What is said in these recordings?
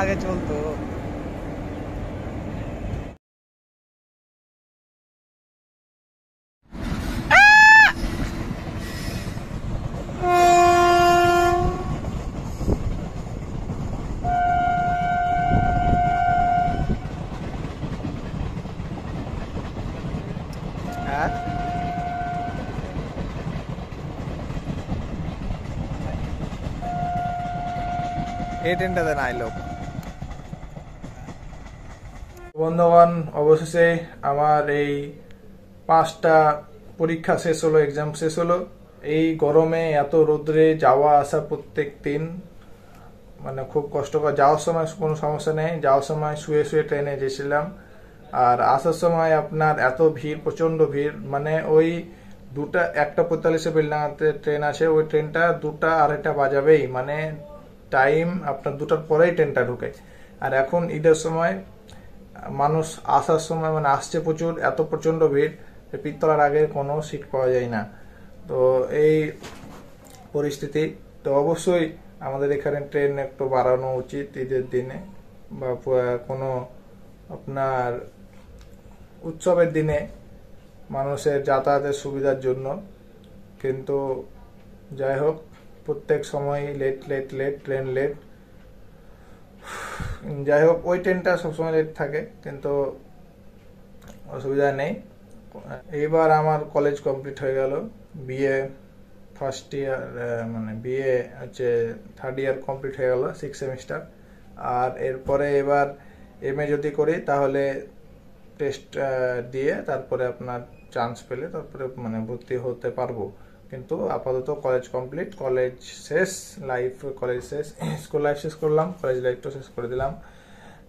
আগে চলতো। হ্যাঁ, এই ট্রেনটাতে না এলো। বন্ধুগণ, অবশেষে আমার এই 5টা পরীক্ষা শেষ হলো, এক্সাম শেষ হলো। এই গরমে এত রোদ্রে যাওয়া আসা প্রত্যেক দিন মানে খুব কষ্টকর। যাওয়ার সময় কোনো সমস্যা নেই, যাওয়ার সময় শুয়ে শুয়ে ট্রেনে গেছিলাম। আর আসার সময় আপনার এত ভিড়, প্রচন্ড ভিড়, মানে ওই 1:45 বেলডাঙাতে ট্রেন আসে, ওই ট্রেনটা 2:30 বাজাবেই, মানে টাইম আপনার 2টার পরেই ট্রেনটা ঢুকে। আর এখন ঈদের সময় মানুষ আসার সময় মানে আসছে প্রচুর, এত প্রচন্ড ভিড়, পিত্তলার আগে কোনো সিট পাওয়া যায় না। তো এই পরিস্থিতি। তো অবশ্যই আমাদের এখানে ট্রেন একটু বাড়ানো উচিত ঈদের দিনে, বা কোনো আপনার উৎসবের দিনে মানুষের যাতায়াতের সুবিধার জন্য। কিন্তু যাই হোক, প্রত্যেক সময় late late late, train late. যাই হোক, ওই ট্রেনটা সবসময় লেট থাকে, কিন্তু অসুবিধা নেই। এইবার আমার কলেজ কমপ্লিট হয়ে গেল, বিএ ফার্স্ট ইয়ার, মানে বিএ হচ্ছে 3rd ইয়ার কমপ্লিট হয়ে গেল, 6 সেমিস্টার। আর এরপরে এবার এমএ যদি করি তাহলে টেস্ট দিয়ে তারপরে আপনার চান্স পেলে তারপরে মানে ভর্তি হতে পারবো। কিন্তু আপাতত কলেজ কমপ্লিট, কলেজ শেষ, লাইফ কলেজ শেষ, স্কুল লাইফ শেষ করলাম, কলেজ লাইফটা শেষ করে দিলাম।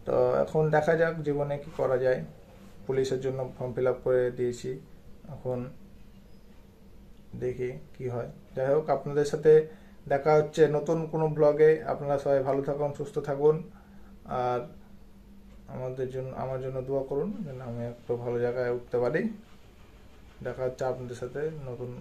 তো এখন দেখা যাক জীবনে কি করা যায়। পুলিশের জন্য ফর্ম ফিল আপ করে দিয়েছি, এখন দেখি কি হয়। যাই হোক, আপনাদের সাথে দেখা হচ্ছে নতুন কোনো ব্লগে। আপনারা সবাই ভালো থাকুন, সুস্থ থাকুন, আর আমার জন্য দোয়া করুন যেন আমি একটু ভালো জায়গায় উঠতে পারি। দেখা হচ্ছে আপনাদের সাথে নতুন